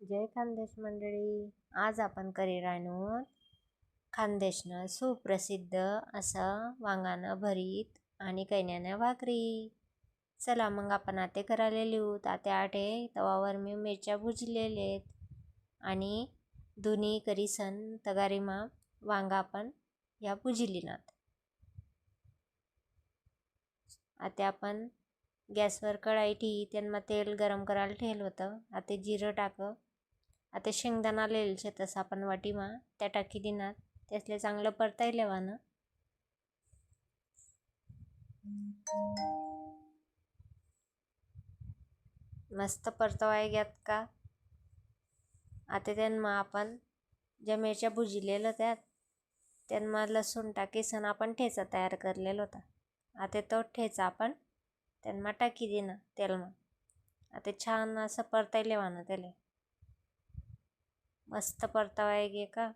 जय खानदेश मंडळी. आज आपण करी राहणार खानदेशनं सुप्रसिद्ध असं वांगानं भरीत आणि कैन्यानं भाकरी. चला मग आपण आते करायला लिहू. आते आठे तवावर मी मिरच्या भुजलेलेत आणि दोन्ही करीसन तगारीमा वांगा आपण या भुजिलीनात. आता आपण गॅसवर कढाई ठेवी, त्यांना तेल गरम करायला ठेवलं होतं. आता जिरं टाक. आता शेंगदाणा लेल शे तसं आपण वाटीमा त्या टाकी दिनात. त्यासले चांगलं परताय लेवानं. मस्त परतवाय घ्यात का. आता त्यांना आपण ज्या मिरच्या भुजिलेलं त्यांना लसूण टाकीसन आपण ठेचा तयार करलेला होता. आता तो ठेचा आपण त्यांना टाकी देणं तेलमा. आता छान असं परताय लेवानं त्याला. मस्त परतावाय घे का.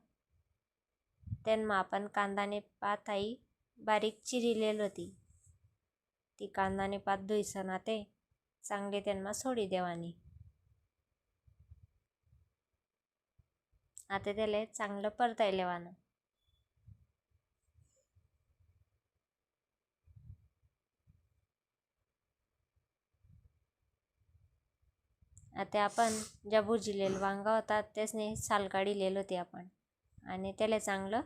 त्यांना आपण कांदाने पात आई बारीक चिरिलेली होती. ती कांदाने पात धुईसन ते चांगले त्यांना सोडी देवानी. आता त्याला चांगलं परताय लेवानं. आता आपण ज्या भुजिलेलं वांगा होता त्यासने साल काढलेलं होते आपण आणि त्याला चांगलं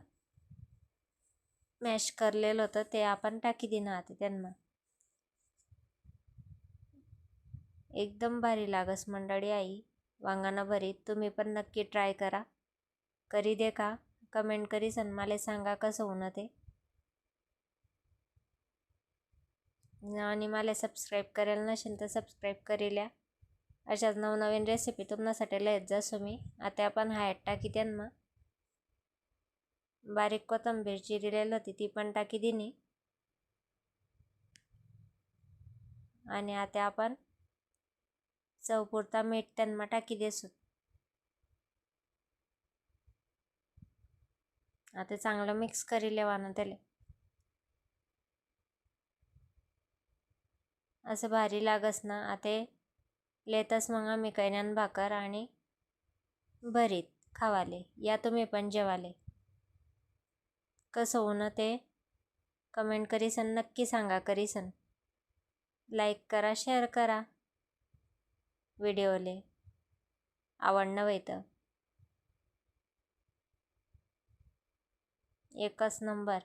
मॅश करलेलं होतं ते आपण टाकी देणं. आता त्यांना एकदम भारी लागस मंडळी आई वांगानं भरीत. तुम्ही पण नक्की ट्राय करा. करी दे का कमेंट करीसन मला सांगा कसं होणं ते. आणि मला सबस्क्राईब करायला नसेल तर सबस्क्राईब करेल्या. अशाच नवनवीन रेसिपी तुमच्यासाठी लयत जासो मी. आता आपण हळद टाकी त्यांना. बारीक कोथिंबीर चिरलेली होती ती पण टाकी दिली. आणि आता आपण चवपुरता मीठ त्यांना टाकी देसू. आता चांगलं मिक्स करी लेवानं त्याला. असं भारी लागस ना. आता लेतच मग आम्ही कैन्यान भाकर आणि भरीत खावाले या. तुम्ही पण जेवाले. कसं होणं ते कमेंट करीसन नक्की सांगा. करीसन लाईक करा, शेअर करा. व्हिडिओले आवडणं व्हायतं. एकच नंबर.